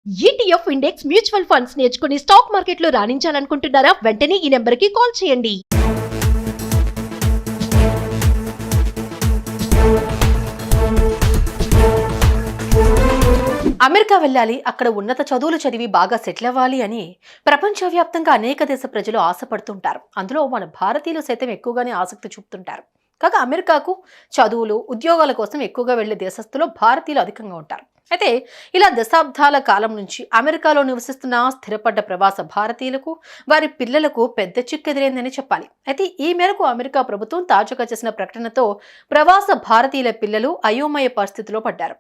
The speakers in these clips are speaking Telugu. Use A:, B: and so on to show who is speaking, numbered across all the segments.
A: ETF ఇండెక్స్ మ్యూచువల్ ఫండ్స్ నేర్చుకుని స్టాక్ మార్కెట్లో రాణించాలనుకుంటున్నారా? వెంటనే ఈ నెంబర్కి కాల్ చేయండి. అమెరికా వెళ్ళాలి, అక్కడ ఉన్నత చదువులు చదివి బాగా సెటిల్ అవ్వాలి అని ప్రపంచవ్యాప్తంగా అనేక దేశ ప్రజలు ఆశపడుతుంటారు. అందులో మన భారతీయులు సైతం ఎక్కువగానే ఆసక్తి చూపుతుంటారు. కాగా అమెరికాకు చదువులు, ఉద్యోగాల కోసం ఎక్కువగా వెళ్లే దేశస్తులు భారతీయులు అధికంగా ఉంటారు. అయితే ఇలా దశాబ్దాల కాలం నుంచి అమెరికాలో నివసిస్తున్న స్థిరపడ్డ ప్రవాస భారతీయులకు, వారి పిల్లలకు పెద్ద చిక్కెదిరైందని చెప్పాలి. అయితే ఈ మేరకు అమెరికా ప్రభుత్వం తాజాగా చేసిన ప్రకటనతో ప్రవాస భారతీయుల పిల్లలు అయోమయ పరిస్థితిలో పడ్డారు.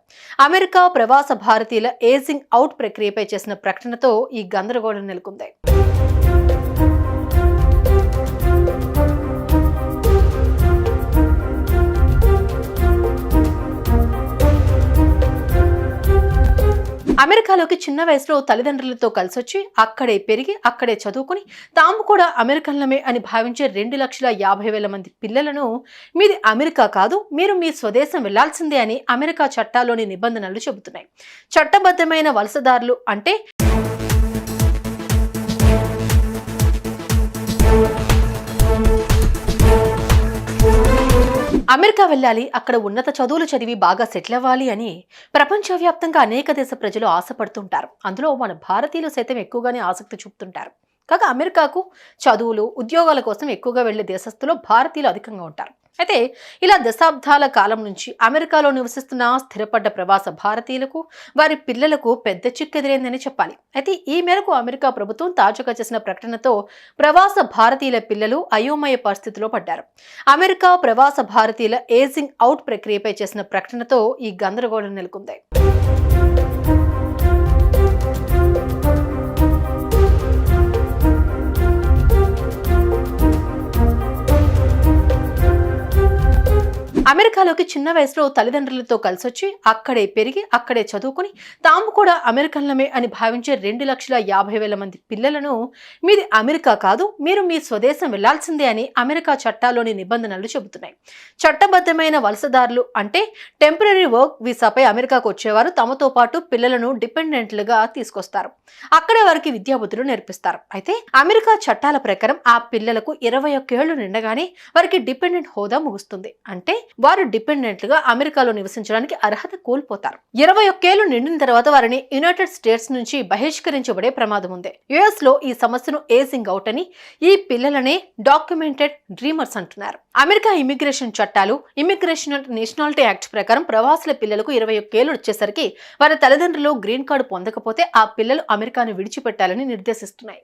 A: అమెరికా ప్రవాస భారతీయుల ఏజింగ్ అవుట్ ప్రక్రియపై చేసిన ప్రకటనతో ఈ గందరగోళం నెలకొంది. అమెరికాలోకి చిన్న వయసులో తల్లిదండ్రులతో కలిసొచ్చి అక్కడే పెరిగి అక్కడే చదువుకుని తాము కూడా అమెరికన్లమే అని భావించే 2,50,000 మంది పిల్లలను మీది అమెరికా కాదు, మీరు మీ స్వదేశం వెళ్లాల్సిందే అని అమెరికా చట్టాల్లోని నిబంధనలు చెబుతున్నాయి. చట్టబద్ధమైన వలసదారులు అంటే అమెరికా వెళ్ళాలి, అక్కడ ఉన్నత చదువులు చదివి బాగా సెటిల్ అవ్వాలి అని ప్రపంచవ్యాప్తంగా అనేక దేశ ప్రజలు ఆశపడుతుంటారు. అందులో మన భారతీయులు సైతం ఎక్కువగానే ఆసక్తి చూపుతుంటారు. కాగా అమెరికాకు చదువులు, ఉద్యోగాల కోసం ఎక్కువగా వెళ్లే దేశస్తులు భారతీయులు అధికంగా ఉంటారు. అయితే ఇలా దశాబ్దాల కాలం నుంచి అమెరికాలో నివసిస్తున్న స్థిరపడ్డ ప్రవాస భారతీయులకు, వారి పిల్లలకు పెద్ద చిక్కెదిరైందని చెప్పాలి. అయితే ఈ మేరకు అమెరికా ప్రభుత్వం తాజాగా చేసిన ప్రకటనతో ప్రవాస భారతీయుల పిల్లలు అయోమయ పరిస్థితిలో పడ్డారు. అమెరికా ప్రవాస భారతీయుల ఏజింగ్ అవుట్ ప్రక్రియపై చేసిన ప్రకటనతో ఈ గందరగోళం నెలకొంది. అమెరికాలోకి చిన్న వయసులో తల్లిదండ్రులతో కలిసొచ్చి అక్కడే పెరిగి అక్కడే చదువుకుని తాము కూడా అమెరికన్లమే అని భావించే 2,50,000 మంది పిల్లలను మీది అమెరికా కాదు, మీరు మీ స్వదేశం వెళ్లాల్సిందే అని అమెరికా చట్టాల్లోని నిబంధనలు చెబుతున్నాయి. చట్టబద్ధమైన వలసదారులు అంటే టెంపరరీ వర్క్ వీసాపై అమెరికాకు వచ్చేవారు తమతో పాటు పిల్లలను డిపెండెంట్లుగా తీసుకొస్తారు. అక్కడే వారికి విద్యాబుద్ధులు నేర్పిస్తారు. అయితే అమెరికా చట్టాల ప్రకారం ఆ పిల్లలకు 21 ఏళ్లు నిండగానే వారికి డిపెండెంట్ హోదా ముగుస్తుంది. అంటే వారు డిపెండెంట్లుగా అమెరికాలో నివసించడానికి అర్హత కోల్పోతారు. 21 ఏళ్లు నిండిన తర్వాత వారిని యునైటెడ్ స్టేట్స్ నుంచి బహిష్కరించబడే ప్రమాదం ఉంది. యుఎస్ లో ఈ సమస్యను ఏజింగ్ అవుట్ అని, ఈ పిల్లలనే డాక్యుమెంటెడ్ డ్రీమర్స్ అంటున్నారు. అమెరికా ఇమిగ్రేషన్ చట్టాలు, ఇమిగ్రేషన్ అండ్ నేషనాలిటీ యాక్ట్ ప్రకారం ప్రవాసుల పిల్లలకు 21 ఏళ్లు వచ్చేసరికి వారి తల్లిదండ్రులు గ్రీన్ కార్డు పొందకపోతే ఆ పిల్లలు అమెరికాను విడిచిపెట్టాలని నిర్దేశిస్తున్నాయి.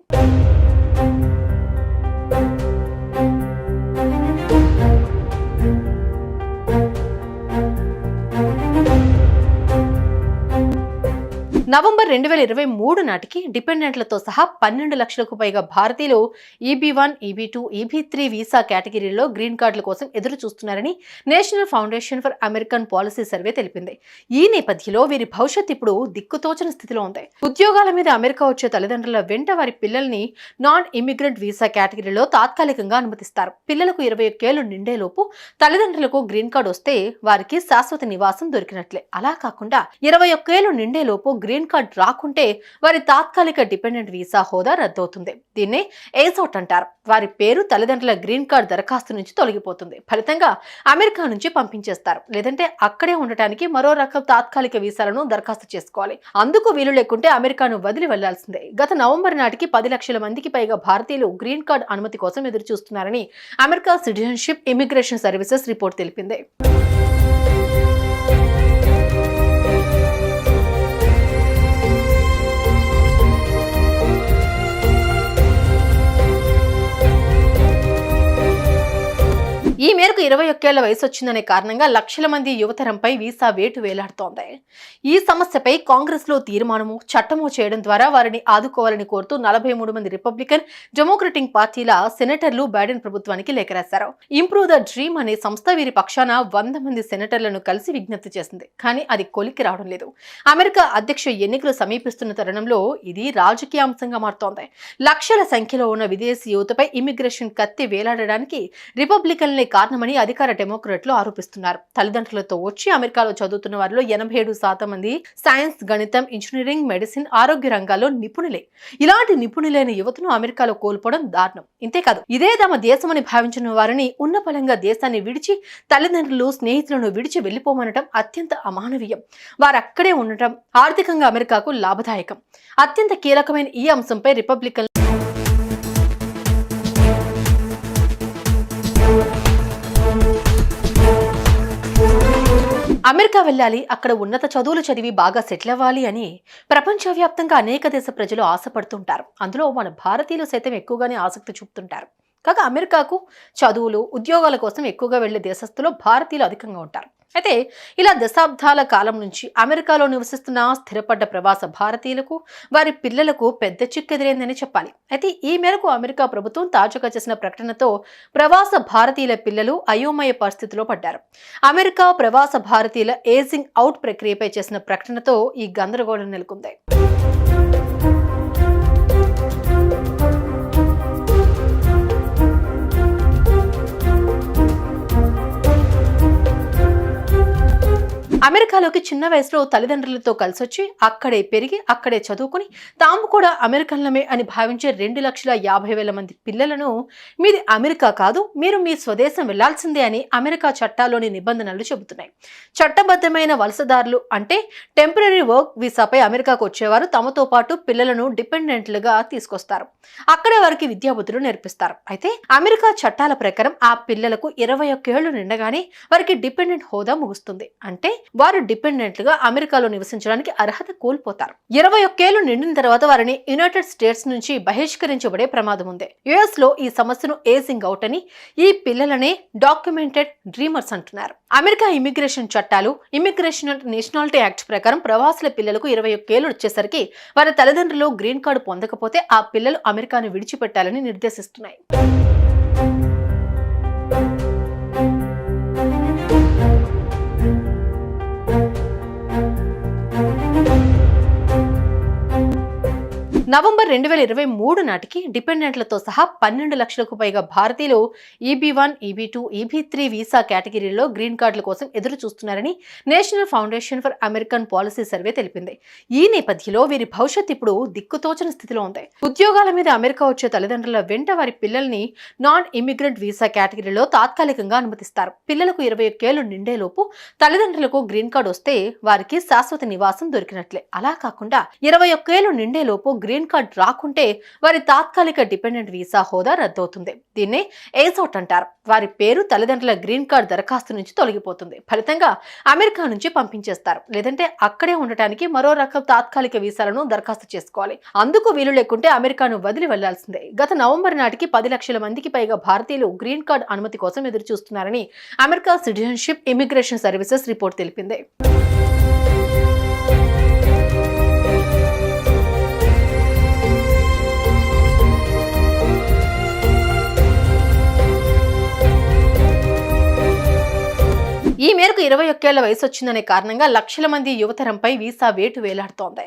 A: నవంబర్ 2023 నాటికి డిపెండెంట్లతో సహా 12 లక్షలకు పైగా భారతీయులు EB1, EB2, EB3 వీసా కేటగిరీలో గ్రీన్ కార్డుల కోసం ఎదురు చూస్తున్నారని national foundation for American policy survey తెలిపింది. ఈ నేపథ్యంలో వీరి భవిష్యత్ ఇప్పుడు దిక్కుతోచని స్థితిలో ఉంది. ఉద్యోగాల మీద అమెరికా వచ్చే తల్లిదండ్రుల వెంట వారి పిల్లల్ని నాన్ ఇమిగ్రెంట్ వీసా కేటగిరీలో తాత్కాలికంగా అనుమతిస్తారు. పిల్లలకు 21 ఏళ్లు నిండేలోపు తల్లిదండ్రులకు గ్రీన్ కార్డు వస్తే వారికి శాశ్వత నివాసం దొరికినట్లే. అలా కాకుండా 21 ఏళ్లు నిండేలోపు గ్రీన్ కార్డ్ రాకుంటే వారి తాత్కాలిక డిపెండెంట్ వీసా హోదా రద్దవుతుంది. దీన్నే ఏజౌట్ అంటారు. వారి పేరు తల్లిదండ్రుల గ్రీన్ కార్డ్ దరఖాస్తు నుంచి తొలగిపోతుంది. ఫలితంగా అమెరికా నుంచి పంపించేస్తారు. లేదంటే అక్కడే ఉండటానికి మరో రకం తాత్కాలిక వీసాలను దరఖాస్తు చేసుకోవాలి. అందుకు వీలు లేకుంటే అమెరికాను వదిలి వెళ్లాల్సిందే. గత నవంబర్ నాటికి 10 లక్షల మందికి పైగా భారతీయులు గ్రీన్ కార్డ్ అనుమతి కోసం ఎదురు చూస్తున్నారని America citizenship immigration services report తెలిపింది. ఈ మేరకు 21 ఏళ్ల వయసు వచ్చిందనే కారణంగా లక్షల మంది యువతరంపై వీసా వేటు వేలాడుతోంది. ఈ సమస్యపై కాంగ్రెస్ లో తీర్మానము, చట్టము చేయడం ద్వారా వారిని ఆదుకోవాలని కోరుతూ 43 మంది రిపబ్లికన్, డెమోక్రటిక్ పార్టీల సెనేటర్లు బైడెన్ ప్రభుత్వానికి లేఖ రాశారు. ఇంప్రూవ్ ద డ్రీమ్ అనే సంస్థ వీరి పక్షాన 100 మంది సెనేటర్లను కలిసి విజ్ఞప్తి చేసింది. కానీ అది కొలికి రావడం లేదు. అమెరికా అధ్యక్ష ఎన్నికలు సమీపిస్తున్న తరుణంలో ఇది రాజకీయ అంశంగా మారుతోంది. లక్షల సంఖ్యలో ఉన్న విదేశీ యువతపై ఇమిగ్రేషన్ కత్తి వేలాడడానికి రిపబ్లికన్లే కారణమని అధికార డెమోక్రాట్లు ఆరోపిస్తున్నారు. తల్లిదండ్రులతో వచ్చి అమెరికాలో చదువుతున్న వారిలో 87% మంది సైన్స్, గణితం, ఇంజనీరింగ్, మెడిసిన్, ఆరోగ్య రంగాల్లో నిపుణులే. ఇలాంటి నిపుణులైన యువతను అమెరికాలో కోల్పోవడం దారుణం. ఇంతేకాదు, ఇదే తమ దేశమని భావించిన వారిని ఉన్నపలంగా దేశాన్ని విడిచి తల్లిదండ్రులు, స్నేహితులను విడిచి వెళ్లిపోమనటం అత్యంత అమానవీయం. వారు అక్కడే ఉండటం ఆర్థికంగా అమెరికాకు లాభదాయకం. అత్యంత కీలకమైన ఈ అంశంపై రిపబ్లికన్ అమెరికా వెళ్ళాలి, అక్కడ ఉన్నత చదువులు చదివి బాగా సెటిల్ అవ్వాలి అని ప్రపంచవ్యాప్తంగా అనేక దేశ ప్రజలు ఆశపడుతుంటారు. అందులో మన భారతీయులు సైతం ఎక్కువగానే ఆసక్తి చూపుతుంటారు. కాగా అమెరికాకు చదువులు, ఉద్యోగాల కోసం ఎక్కువగా వెళ్లే దేశస్తులు భారతీయులు అధికంగా ఉంటారు. అయితే ఇలా దశాబ్దాల కాలం నుంచి అమెరికాలో నివసిస్తున్న స్థిరపడ్డ ప్రవాస భారతీయులకు, వారి పిల్లలకు పెద్ద చిక్కెదిరైందని చెప్పాలి. అయితే ఈ మేరకు అమెరికా ప్రభుత్వం తాజాగా చేసిన ప్రకటనతో ప్రవాస భారతీయుల పిల్లలు అయోమయ పరిస్థితిలో పడ్డారు. అమెరికా ప్రవాస భారతీయుల ఏజింగ్ అవుట్ ప్రక్రియపై చేసిన ప్రకటనతో ఈ గందరగోళం నెలకొంది. అమెరికాలోకి చిన్న వయసులో తల్లిదండ్రులతో కలిసొచ్చి అక్కడే పెరిగి అక్కడే చదువుకుని తాము కూడా అమెరికన్లమే అని భావించే 2,50,000 మంది పిల్లలను మీది అమెరికా కాదు, మీరు మీ స్వదేశం వెళ్లాల్సిందే అని అమెరికా చట్టాల్లోని నిబంధనలు చెబుతున్నాయి. చట్టబద్ధమైన వలసదారులు అంటే టెంపరరీ వర్క్ వీసాపై అమెరికాకు వచ్చేవారు తమతో పాటు పిల్లలను డిపెండెంట్లుగా తీసుకొస్తారు. అక్కడే వారికి విద్యాబుద్ధులు నేర్పిస్తారు. అయితే అమెరికా చట్టాల ప్రకారం ఆ పిల్లలకు 21 ఏళ్లు నిండగానే వారికి డిపెండెంట్ హోదా ముగుస్తుంది. అంటే వారు డిపెండెంట్లుగా అమెరికాలో నివసించడానికి అర్హత కోల్పోతారు. 21 ఏళ్లు నిండిన తర్వాత వారిని యునైటెడ్ స్టేట్స్ నుంచి బహిష్కరించబడే ప్రమాదం ఉంది. యుఎస్ లో ఈ సమస్యను ఏజింగ్ అవుట్ అని, ఈ పిల్లలనే డాక్యుమెంటెడ్ డ్రీమర్స్ అంటున్నారు. అమెరికా ఇమిగ్రేషన్ చట్టాలు, ఇమిగ్రేషన్ అండ్ నేషనాలిటీ యాక్ట్ ప్రకారం ప్రవాసుల పిల్లలకు 21 ఏళ్లు వచ్చేసరికి వారి తల్లిదండ్రులు గ్రీన్ కార్డు పొందకపోతే ఆ పిల్లలు అమెరికాను విడిచిపెట్టాలని నిర్దేశిస్తున్నాయి. నవంబర్ 2023 నాటికి డిపెండెంట్లతో సహా 12 లక్షలకు పైగా భారతీయులు EB1, EB2, EB3 వీసా కేటగిరీలో గ్రీన్ కార్డుల కోసం ఎదురు చూస్తున్నారని national foundation for American policy survey తెలిపింది. ఈ నేపథ్యంలో వీరి భవిష్యత్ ఇప్పుడు దిక్కుతోచని స్థితిలో ఉంది. ఉద్యోగాల మీద అమెరికా వచ్చే తల్లిదండ్రుల వెంట వారి పిల్లల్ని నాన్ ఇమిగ్రెంట్ వీసా కేటగిరీలో తాత్కాలికంగా అనుమతిస్తారు. పిల్లలకు 21 ఏళ్లు నిండేలోపు తల్లిదండ్రులకు గ్రీన్ కార్డు వస్తే వారికి శాశ్వత నివాసం దొరికినట్లే. అలా కాకుండా 21 ఏళ్లు నిండేలోపు గ్రీన్ కార్డ్ రాకుంటే వారి తాత్కాలిక డిపెండెంట్ వీసా హోదా రద్దవుతుంది. దీన్నే ఏజౌట్ అంటారు. వారి పేరు తల్లిదండ్రుల గ్రీన్ కార్డ్ దరఖాస్తు నుంచి తొలగిపోతుంది. ఫలితంగా అమెరికా నుంచి పంపించేస్తారు. లేదంటే అక్కడే ఉండటానికి మరో రకం తాత్కాలిక వీసాలను దరఖాస్తు చేసుకోవాలి. అందుకు వీలు లేకుంటే అమెరికాను వదిలి వెళ్లాల్సిందే. గత నవంబర్ నాటికి 10 లక్షల మందికి పైగా భారతీయులు గ్రీన్ కార్డ్ అనుమతి కోసం ఎదురు చూస్తున్నారని America citizenship immigration services report తెలిపింది. ఈ మేరకు 21 ఏళ్ల వయసు వచ్చిందనే కారణంగా లక్షల మంది యువతరంపై వీసా వేటు వేలాడుతోంది.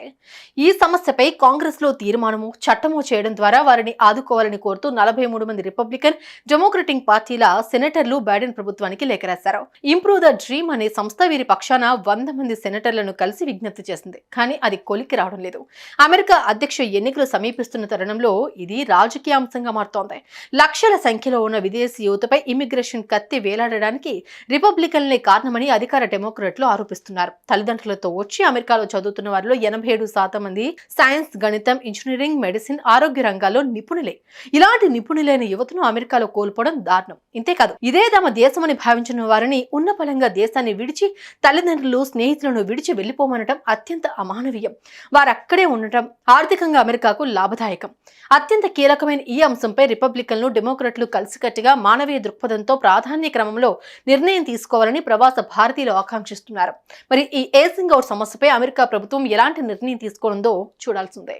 A: ఈ సమస్యపై కాంగ్రెస్ లో తీర్మానము, చట్టమో చేయడం ద్వారా వారిని ఆదుకోవాలని కోరుతూ 43 మంది రిపబ్లికన్, డెమోక్రటిక్ పార్టీల సెనేటర్లు బైడెన్ ప్రభుత్వానికి లేఖ రాశారు. ఇంప్రూవ్ ద డ్రీమ్ అనే సంస్థ వీరి పక్షాన 100 మంది సెనేటర్లను కలిసి విజ్ఞప్తి చేసింది. కానీ అది కొలికి రావడం లేదు. అమెరికా అధ్యక్ష ఎన్నికలు సమీపిస్తున్న తరుణంలో ఇది రాజకీయ అంశంగా మారుతోంది. లక్షల సంఖ్యలో ఉన్న విదేశీ యువతపై ఇమిగ్రేషన్ కత్తి వేలాడడానికి రిపబ్లికన్లే కారణమని అధికార డెమోక్రాట్లు ఆరోపిస్తున్నారు. తల్లిదండ్రులతో వచ్చి అమెరికాలో చదువుతున్న వారిలో 87% మంది సైన్స్, గణితం, ఇంజనీరింగ్, మెడిసిన్, ఆరోగ్య రంగాల్లో నిపుణులే. ఇలాంటి నిపుణులైన యువతను అమెరికాలో కోల్పోవడం దారుణం. ఇంతేకాదు, ఇదే తమ దేశమని భావించిన వారిని ఉన్నపలంగా దేశాన్ని విడిచి తల్లిదండ్రులు, స్నేహితులను విడిచి వెళ్లిపోమనటం అత్యంత అమానవీయం. వారు అక్కడే ఉండటం ఆర్థికంగా అమెరికాకు లాభదాయకం. అత్యంత కీలకమైన ఈ అంశంపై రిపబ్లికన్లు, డెమోక్రాట్లు కలిసికట్టుగా మానవీయ దృక్పథంతో ప్రాధాన్య క్రమంలో నిర్ణయం తీసుకోవాలని ప్రవాస భారతీయులు ఆకాంక్షిస్తున్నారు. మరి ఈ ఏజింగ్ అవుట్ సమస్యపై అమెరికా ప్రభుత్వం ఎలాంటి నిర్ణయం తీసుకోనుందో చూడాల్సిందే.